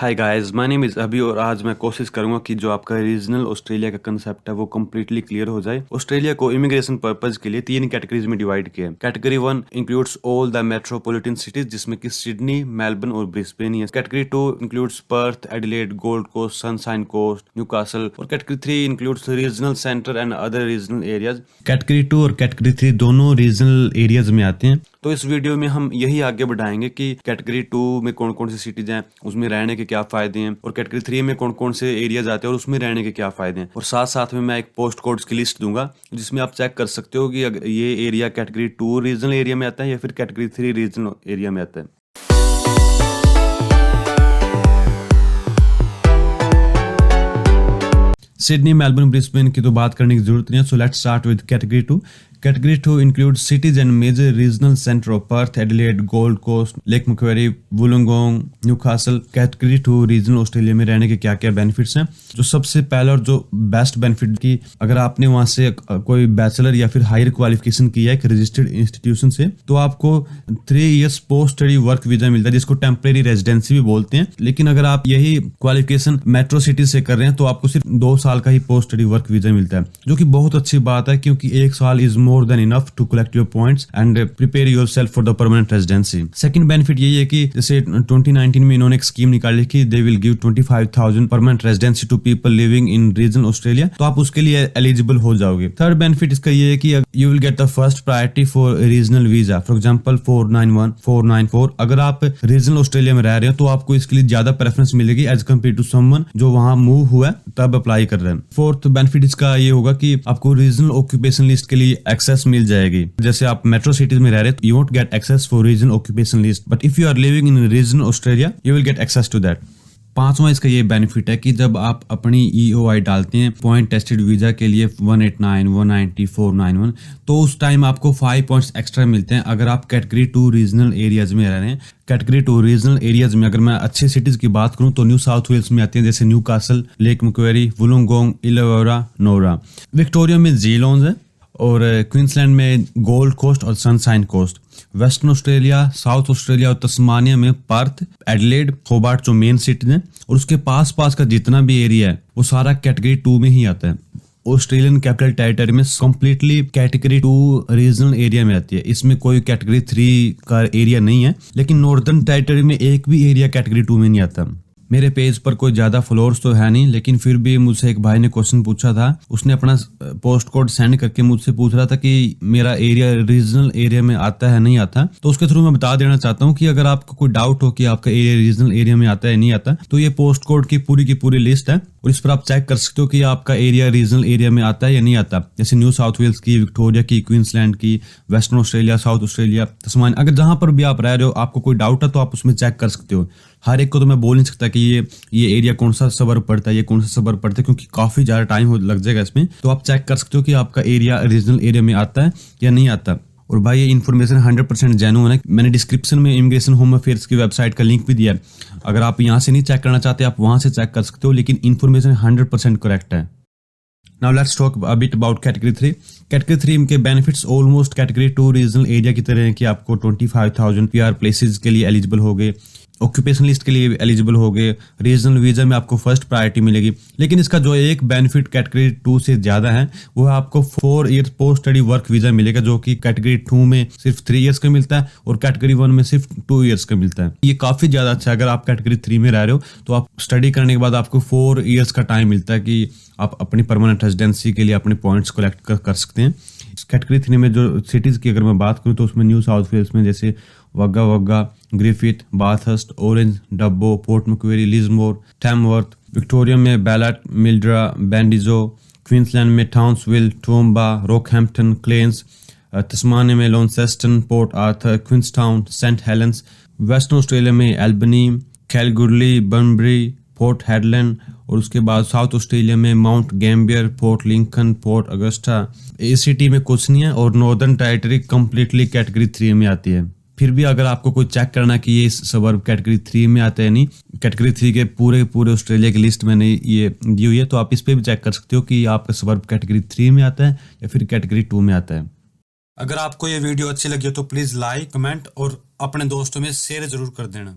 Hi guys, my name is अभी और आज मैं कोशिश करूंगा कि जो आपका रीजनल ऑस्ट्रेलिया का कंसेप्ट है वो कम्प्लीटली क्लियर हो जाए। ऑस्ट्रेलिया को इमिग्रेशन पर्पज के लिए 3 कैटेगरीज में डिवाइड किया है। Category 1 includes all the metropolitan cities जिसमें कि सिडनी, मेलबर्न और ब्रिस्बेन है। Category 2 includes Perth, Adelaide, Gold Coast, Sunshine Coast, Newcastle और category 3 includes regional centre and other regional areas. Category 2 और कैटेगरी 3 दोनों रीजनल एरियाज में आते हैं। तो इस वीडियो में हम यही आगे बढ़ाएंगे कि कैटेगरी 2 में कौन कौन सी सिटीज हैं, उसमें रहने के क्या फायदे हैं, और कैटेगरी 3 में कौन कौन से एरियाज आते हैं और उसमें रहने के क्या फायदे हैं। और साथ साथ में मैं एक पोस्ट कोड्स की लिस्ट दूंगा जिसमें आप चेक कर सकते हो कि अगर ये एरिया कैटेगरी 2 रीजनल एरिया में आता है या फिर कैटेगरी 3 रीजनल एरिया में आता है। सिडनी, मेलबर्न, ब्रिस्बेन की तो बात करने की जरूरत नहीं है। So let's start with category 2। Category 2 includes cities and major regional centre of Perth, Adelaide, Gold Coast, Lake Macquarie, Wollongong, Newcastle. Category 2 regional Australia में रहने के क्या क्या बेनिफिट्स हैं। जो सबसे पहला और जो बेस्ट बेनिफिट की, अगर आपने वहां से कोई बैचलर या फिर हायर क्वालिफिकेशन किया है एक रजिस्टर्ड इंस्टीट्यूशन से, तो आपको 3 years post study work visa मिलता है जिसको टेम्परेरी रेजिडेंसी भी बोलते हैं। लेकिन अगर आप यही क्वालिफिकेशन मेट्रो सिटी से कर रहे हैं तो आपको सिर्फ 2 साल का ही पोस्ट स्टडी वर्क वीजा मिलता है, जो कि बहुत अच्छी बात है क्योंकि 1 साल is more than enough to collect your points and prepare yourself for the permanent residency. Second benefit यही है कि जैसे 2019 में इन्होंने एक स्कीम निकाली कि they will give 25,000 permanent residency to people living in regional Australia, तो आप उसके लिए एलिजिबल हो जाओगे। थर्ड बेनिफिट इसका ये है कि you will get the first priority for regional visa, for example 491, 494। अगर आप रीजनल ऑस्ट्रेलिया में रह रहे हो तो आपको इसके लिए ज्यादा प्रेफरेंस मिलेगी एज कम्पेयर टू समवन जो वहां मूव हुआ है तब अप्लाई कर रहे हैं। फोर्थ बेनिफिट इसका ये होगा कि आपको रीजनल ऑक्यूपेशन लिस्ट के लिए एक्सेस मिल जाएगी। जैसे आप मेट्रो सिटीज में रह रहे हो, you won't get access for regional occupation list, but if you are living in regional Australia you will get access to that. पांचवा इसका ये बेनिफिट है कि जब आप अपनी EOI डालते हैं पॉइंट टेस्टेड वीजा के लिए 189, 190, 491, तो उस टाइम आपको 5 पॉइंट्स एक्स्ट्रा मिलते हैं अगर आप कैटेगरी 2 रीजनल एरियाज में रह रहे हैं। कैटेगरी 2 रीजनल एरियाज में अगर मैं अच्छे सिटीज की बात करूं तो न्यू साउथ वेल्स में आते हैं जैसे Newcastle, Lake Macquarie, Wollongong, Illawarra, Nowra. Victoria में जीलोन है और क्वींसलैंड में गोल्ड कोस्ट और Sunshine Coast. Western Australia, South Australia और तस्मानिया में पर्थ, एडिलेड, होबार्ट जो मेन सिटी है, और उसके पास पास का जितना भी एरिया है वो सारा कैटेगरी 2 में ही आता है। ऑस्ट्रेलियन कैपिटल टेरिटरी में कंप्लीटली कैटेगरी 2 रीजनल एरिया में आती है, इसमें कोई कैटेगरी 3 का एरिया नहीं है। लेकिन नॉर्दर्न टेरिटरी में एक भी एरिया कैटेगरी 2 में नहीं आता। मेरे पेज पर कोई ज्यादा फॉलोअर्स तो है नहीं, लेकिन फिर भी मुझसे एक भाई ने क्वेश्चन पूछा था, उसने अपना पोस्ट कोड सेंड करके मुझसे पूछ रहा था कि मेरा एरिया रीजनल एरिया में आता है नहीं आता। तो उसके थ्रू मैं बता देना चाहता हूँ कि अगर आपको कोई डाउट हो कि आपका एरिया रीजनल एरिया में आता है नहीं आता, तो ये पोस्ट कोड की पूरी लिस्ट है और इस पर आप चेक कर सकते हो कि आपका एरिया रीजनल एरिया में आता है या नहीं आता। जैसे न्यू साउथ वेल्स की, विक्टोरिया की, क्वींसलैंड की, western Australia, South Australia, Tasmania, अगर जहां पर भी आप रह रहे हो आपको कोई डाउट है तो आप उसमें चेक कर सकते हो। हर एक को तो मैं बोल नहीं सकता कि ये एरिया कौन सा सबर्ब पड़ता है, ये कौन सा सबर्ब पड़ता है, क्योंकि काफी ज्यादा टाइम लग जाएगा इसमें। तो आप चेक कर सकते हो कि आपका एरिया रीजनल एरिया में आता है या नहीं आता। और भाई ये इन्फॉर्मेशन 100% जेन्युइन है। मैंने डिस्क्रिप्शन में इमिग्रेशन होम अफेयर्स की वेबसाइट का लिंक भी दिया है। अगर आप यहाँ से नहीं चेक करना चाहते आप वहां से चेक कर सकते हो, लेकिन इन्फॉर्मेशन 100% करेक्ट है। Now let's talk a bit about category 3. Category 3 के benefits almost category 2 regional area की तरह है कि आपको 25,000 PR प्लेसेस के लिए एलिजिबल हो गए, ऑक्यूपेशन लिस्ट के लिए एलिजिबल हो गए, रीजनल वीजा में आपको फर्स्ट प्रायोरिटी मिलेगी। लेकिन इसका जो एक बेनिफिट कैटेगरी 2 से ज्यादा है वो है आपको 4 year post study work visa मिलेगा, जो कि कैटेगरी 2 में सिर्फ 3 इयर्स का मिलता है और कैटेगरी 1 में सिर्फ 2 इयर्स का मिलता है। ये काफी ज्यादा अच्छा है। अगर आप कैटेगरी 3 में रह रहे हो तो आप स्टडी करने के बाद आपको 4 इयर्स का टाइम मिलता है कि आप अपनी परमानेंट रेजिडेंसी के लिए अपने पॉइंट्स कलेक्ट कर सकते हैं। कैटेगरी 3 में जो सिटीज की अगर मैं बात करूं तो उसमें न्यू साउथ वेल्स में जैसे Wagga, Griffith, Bathurst, Orange, Dubbo, Port Macquarie, Lismore, Tamworth. Victoria में बैलेट, मिल्ड्रा, बैंडिजो। क्वींसलैंड में Townsville, Toowoomba, Rockhampton, Cairns. Tasmania में Launceston, Port Arthur, Queenstown, Saint Helens. Western Australia में Albany, Kalgoorlie, Bunbury, Port Hedland. और उसके बाद South Australia में Mount Gambier, Port Lincoln, Port Augusta. ACT में कुछ नहीं है और नॉर्दर्न टेरिटरी कंप्लीटली कैटेगरी 3 में आती है। फिर भी अगर आपको कोई चेक करना कि ये सबर्ब कैटेगरी 3 में आता है नहीं, कैटेगरी 3 के पूरे ऑस्ट्रेलिया की लिस्ट मैंने ये दी हुई है, तो आप इस पे भी चेक कर सकते हो कि आपका सबर्ब कैटेगरी 3 में आता है या फिर कैटेगरी 2 में आता है। अगर आपको ये वीडियो अच्छी लगी हो तो प्लीज लाइक, कमेंट और अपने दोस्तों में शेयर जरूर कर देना।